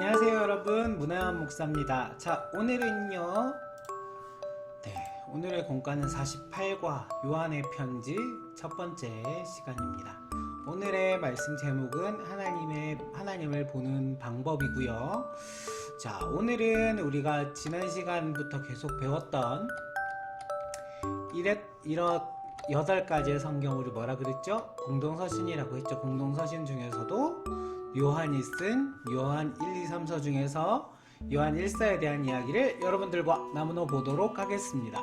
안녕하세요 여러분, 문화연 목사입니다. 자, 오늘은요 오늘의 공과는 48과 요한의 편지 첫 번째 시간입니다. 오늘의 말씀 제목은 하나님을 보는 방법이고요. 자, 오늘은 우리가 지난 시간부터 계속 배웠던 8가지의 성경으로 뭐라 그랬죠? 공동서신이라고 했죠. 공동서신 중에서도 요한이 쓴 요한 1, 2, 3서 중에서 요한 1서에 대한 이야기를 여러분들과 나누어 보도록 하겠습니다.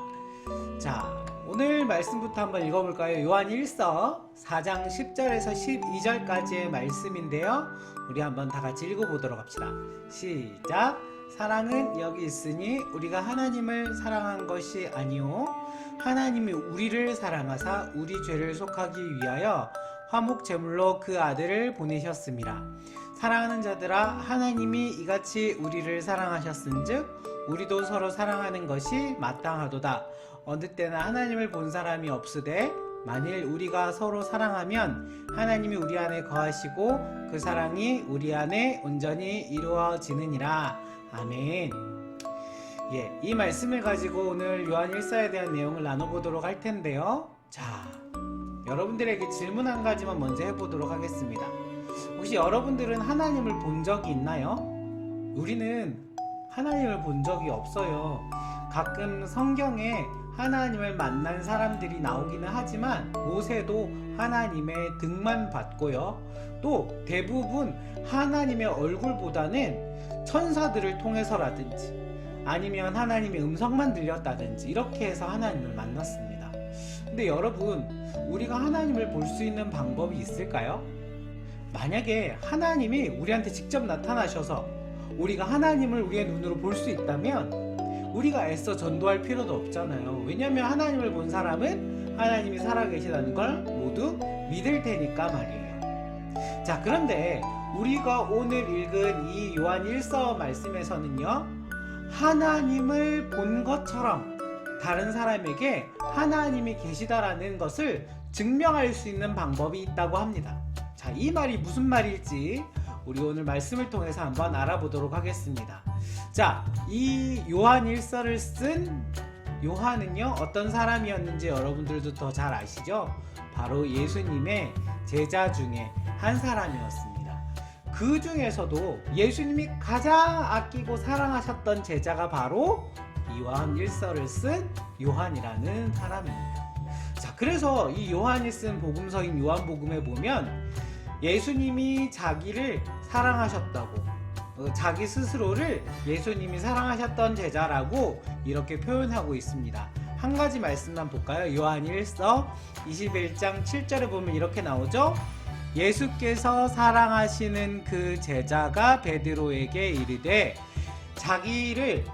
자, 오늘 말씀부터 한번 읽어볼까요? 요한 1서 4장 10절에서 12절까지의 말씀인데요. 우리 한번 다 같이 읽어보도록 합시다. 시작! 사랑은 여기 있으니 우리가 하나님을 사랑한 것이 아니요 하나님이 우리를 사랑하사 우리 죄를 속하기 위하여 화목 제물로 그 아들을 보내셨습니다. 사랑하는 자들아, 하나님이 이같이 우리를 사랑하셨은즉 우리도 서로 사랑하는 것이 마땅하도다. 어느 때나 하나님을 본 사람이 없으되 만일 우리가 서로 사랑하면 하나님이 우리 안에 거하시고 그 사랑이 우리 안에 온전히 이루어지느니라. 아멘. 이 말씀을 가지고 오늘 요한 1서에 대한 내용을 나눠보도록 할 텐데요. 자, 여러분들에게 질문 한 가지만 먼저 해보도록 하겠습니다. 혹시 여러분들은 하나님을 본 적이 있나요? 우리는 하나님을 본 적이 없어요. 가끔 성경에 하나님을 만난 사람들이 나오기는 하지만 모세도 하나님의 등만 봤고요. 또 대부분 하나님의 얼굴보다는 천사들을 통해서라든지 아니면 하나님의 음성만 들렸다든지 이렇게 해서 하나님을 만났습니다. 근데 여러분, 우리가 하나님을 볼 수 있는 방법이 있을까요? 만약에 하나님이 우리한테 직접 나타나셔서 우리가 하나님을 우리의 눈으로 볼 수 있다면 우리가 애써 전도할 필요도 없잖아요. 왜냐하면 하나님을 본 사람은 하나님이 살아계시다는 걸 모두 믿을 테니까 말이에요. 자, 그런데 우리가 오늘 읽은 이 요한 1서 말씀에서는요, 하나님을 본 것처럼 다른 사람에게 하나님이 계시다라는 것을 증명할 수 있는 방법이 있다고 합니다. 자, 이 말이 무슨 말일지 우리 오늘 말씀을 통해서 한번 알아보도록 하겠습니다. 자, 이 요한 1서를 쓴 요한은요, 어떤 사람이었는지 여러분들도 더 잘 아시죠? 바로 예수님의 제자 중에 한 사람이었습니다. 그 중에서도 예수님이 가장 아끼고 사랑하셨던 제자가 바로 요한 1서를 쓴 요한이라는 사람입니다. 자, 그래서 이 요한이 쓴 복음서인 요한복음에 보면 예수님이 자기를 사랑하셨다고, 자기 스스로를 예수님이 사랑하셨던 제자라고 이렇게 표현하고 있습니다. 한 가지 말씀만 볼까요? 요한 1서 21장 7절에 보면 이렇게 나오죠? 예수께서 사랑하시는 그 제자가 베드로에게 이르되, 자기를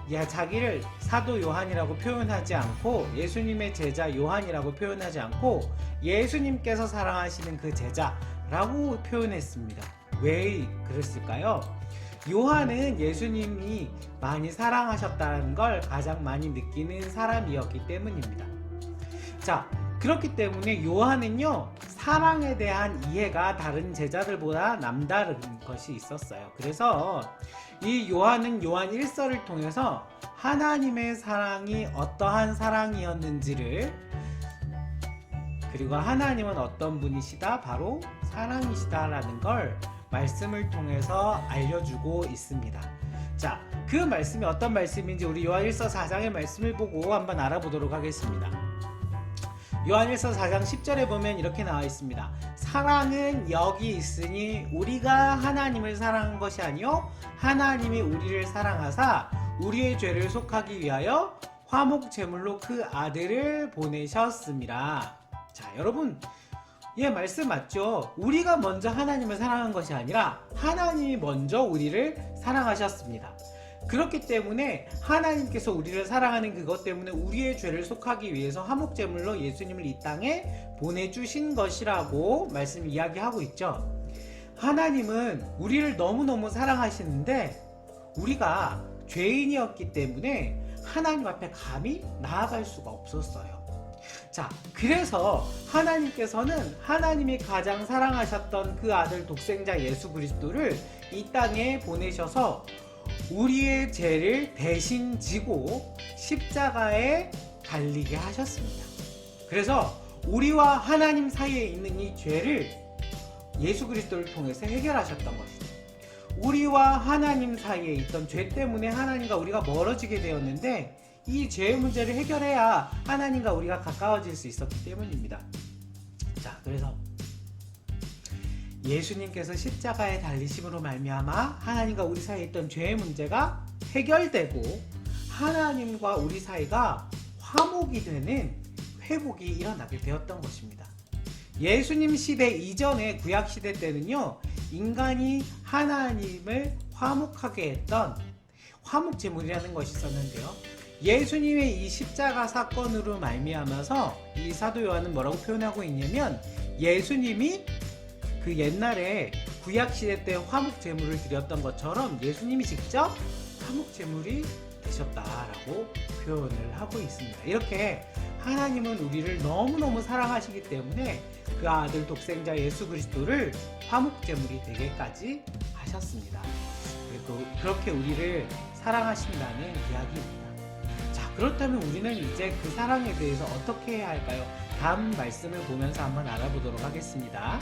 사도 요한이라고 표현하지 않고 예수님의 제자 요한이라고 표현하지 않고 예수님께서 사랑하시는 그 제자라고 표현했습니다. 왜 그랬을까요? 요한은 예수님이 많이 사랑하셨다는 걸 가장 많이 느끼는 사람이었기 때문입니다. 자, 그렇기 때문에 요한은요, 사랑에 대한 이해가 다른 제자들보다 남다른 것이 있었어요. 그래서 이 요한은 요한 1서를 통해서 하나님의 사랑이 어떠한 사랑이었는지를, 그리고 하나님은 어떤 분이시다, 바로 사랑이시다라는 걸 말씀을 통해서 알려주고 있습니다. 자, 그 말씀이 어떤 말씀인지 우리 요한 1서 4장의 말씀을 보고 한번 알아보도록 하겠습니다. 요한 1서 4장 10절에 보면 이렇게 나와 있습니다. 사랑은 여기 있으니 우리가 하나님을 사랑한 것이 아니요 하나님이 우리를 사랑하사 우리의 죄를 속하기 위하여 화목 제물로 그 아들을 보내셨습니다. 자, 여러분, 말씀 맞죠? 우리가 먼저 하나님을 사랑한 것이 아니라 하나님이 먼저 우리를 사랑하셨습니다. 그렇기 때문에 하나님께서 우리를 사랑하는 그것 때문에 우리의 죄를 속하기 위해서 화목제물로 예수님을 이 땅에 보내주신 것이라고 말씀 이야기하고 있죠. 하나님은 우리를 너무너무 사랑하시는데 우리가 죄인이었기 때문에 하나님 앞에 감히 나아갈 수가 없었어요. 자, 그래서 하나님께서는 하나님이 가장 사랑하셨던 그 아들 독생자 예수 그리스도를 이 땅에 보내셔서 우리의 죄를 대신 지고 십자가에 달리게 하셨습니다. 그래서 우리와 하나님 사이에 있는 이 죄를 예수 그리스도를 통해서 해결하셨던 것이죠. 우리와 하나님 사이에 있던 죄 때문에 하나님과 우리가 멀어지게 되었는데 이 죄의 문제를 해결해야 하나님과 우리가 가까워질 수 있었기 때문입니다. 자, 그래서 예수님께서 십자가에 달리심으로 말미암아 하나님과 우리 사이에 있던 죄의 문제가 해결되고 하나님과 우리 사이가 화목이 되는 회복이 일어나게 되었던 것입니다. 예수님 시대 이전의 구약 시대 때는요, 인간이 하나님을 화목하게 했던 화목 제물이라는 것이 있었는데요. 예수님의 이 십자가 사건으로 말미암아서 이 사도 요한은 뭐라고 표현하고 있냐면, 예수님이 그 옛날에 구약 시대 때 화목 제물을 드렸던 것처럼 예수님이 직접 화목 제물이 되셨다라고 표현을 하고 있습니다. 이렇게 하나님은 우리를 너무너무 사랑하시기 때문에 그 아들 독생자 예수 그리스도를 화목 제물이 되게까지 하셨습니다. 그리고 그렇게 우리를 사랑하신다는 이야기입니다. 자, 그렇다면 우리는 이제 그 사랑에 대해서 어떻게 해야 할까요? 다음 말씀을 보면서 한번 알아보도록 하겠습니다.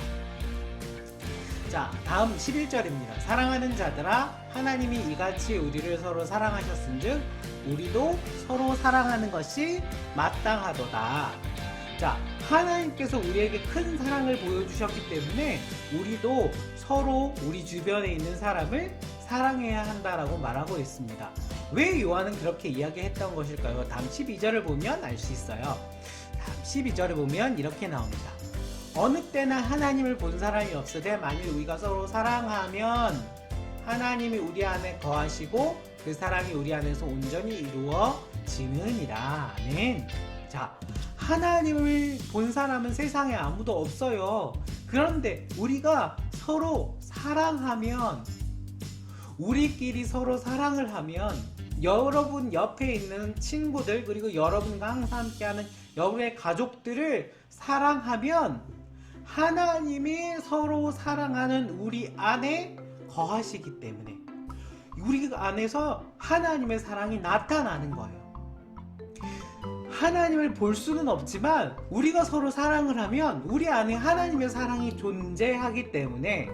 자, 다음 11절입니다. 사랑하는 자들아, 하나님이 이같이 우리를 서로 사랑하셨은즉 우리도 서로 사랑하는 것이 마땅하도다. 자, 하나님께서 우리에게 큰 사랑을 보여주셨기 때문에 우리도 서로 우리 주변에 있는 사람을 사랑해야 한다라고 말하고 있습니다. 왜 요한은 그렇게 이야기했던 것일까요? 다음 12절을 보면 알 수 있어요. 다음 12절을 보면 이렇게 나옵니다. 어느 때나 하나님을 본 사람이 없으되 만일 우리가 서로 사랑하면 하나님이 우리 안에 거하시고 그 사랑이 우리 안에서 온전히 이루어지느니라. 아멘. 자, 하나님을 본 사람은 세상에 아무도 없어요. 그런데 우리가 서로 사랑하면, 우리끼리 서로 사랑을 하면, 여러분 옆에 있는 친구들, 그리고 여러분과 항상 함께하는 여러분의 가족들을 사랑하면 하나님이 서로 사랑하는 우리 안에 거하시기 때문에 우리 안에서 하나님의 사랑이 나타나는 거예요. 하나님을 볼 수는 없지만 우리가 서로 사랑을 하면 우리 안에 하나님의 사랑이 존재하기 때문에,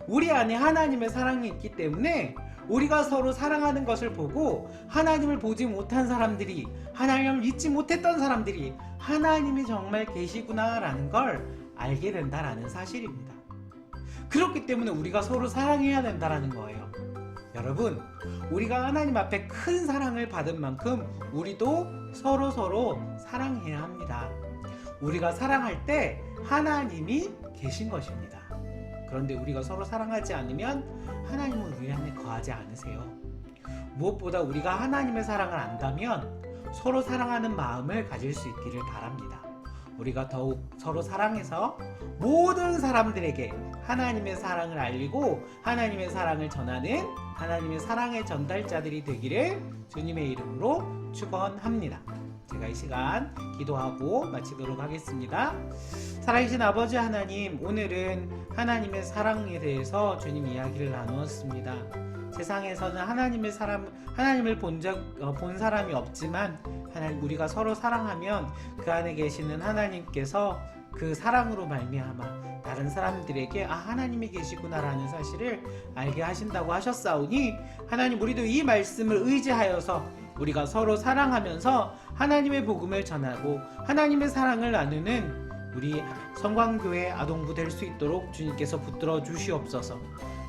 우리 안에 하나님의 사랑이 있기 때문에 우리가 서로 사랑하는 것을 보고 하나님을 보지 못한 사람들이, 하나님을 믿지 못했던 사람들이 하나님이 정말 계시구나라는 걸 알게 된다라는 사실입니다. 그렇기 때문에 우리가 서로 사랑해야 된다라는 거예요. 여러분, 우리가 하나님 앞에 큰 사랑을 받은 만큼 우리도 서로 사랑해야 합니다. 우리가 사랑할 때 하나님이 계신 것입니다. 그런데 우리가 서로 사랑하지 않으면 하나님은 우리 안에 거하지 않으세요. 무엇보다 우리가 하나님의 사랑을 안다면 서로 사랑하는 마음을 가질 수 있기를 바랍니다. 우리가 더욱 서로 사랑해서 모든 사람들에게 하나님의 사랑을 알리고 하나님의 사랑을 전하는 하나님의 사랑의 전달자들이 되기를 주님의 이름으로 축원합니다. 제가 이 시간 기도하고 마치도록 하겠습니다. 살아계신 아버지 하나님, 오늘은 하나님의 사랑에 대해서 주님 이야기를 나누었습니다. 세상에서는 하나님을 본 사람이 없지만 우리가 서로 사랑하면 그 안에 계시는 하나님께서 그 사랑으로 말미암아 다른 사람들에게 하나님이 계시구나라는 사실을 알게 하신다고 하셨사오니, 하나님, 우리도 이 말씀을 의지하여서 우리가 서로 사랑하면서 하나님의 복음을 전하고 하나님의 사랑을 나누는 우리 성광교회 아동부 될 수 있도록 주님께서 붙들어 주시옵소서.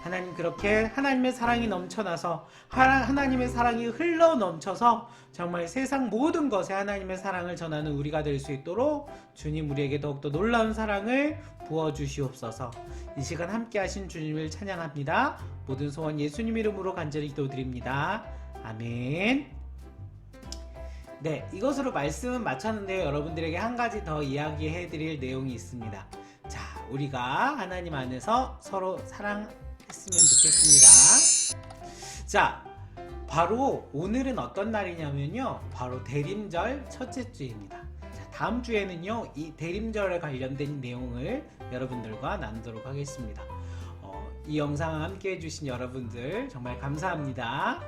하나님, 그렇게 하나님의 사랑이 넘쳐나서 하나님의 사랑이 흘러 넘쳐서 정말 세상 모든 것에 하나님의 사랑을 전하는 우리가 될 수 있도록 주님 우리에게 더욱더 놀라운 사랑을 부어주시옵소서. 이 시간 함께 하신 주님을 찬양합니다. 모든 소원 예수님 이름으로 간절히 기도드립니다. 아멘. 네, 이것으로 말씀은 마쳤는데요. 여러분들에게 한 가지 더 이야기해 드릴 내용이 있습니다. 자, 우리가 하나님 안에서 서로 사랑했으면 좋겠습니다. 자, 바로 오늘은 어떤 날이냐면요, 바로 대림절 첫째 주입니다. 자, 다음 주에는요, 이 대림절에 관련된 내용을 여러분들과 나누도록 하겠습니다. 이 영상 함께 해주신 여러분들 정말 감사합니다.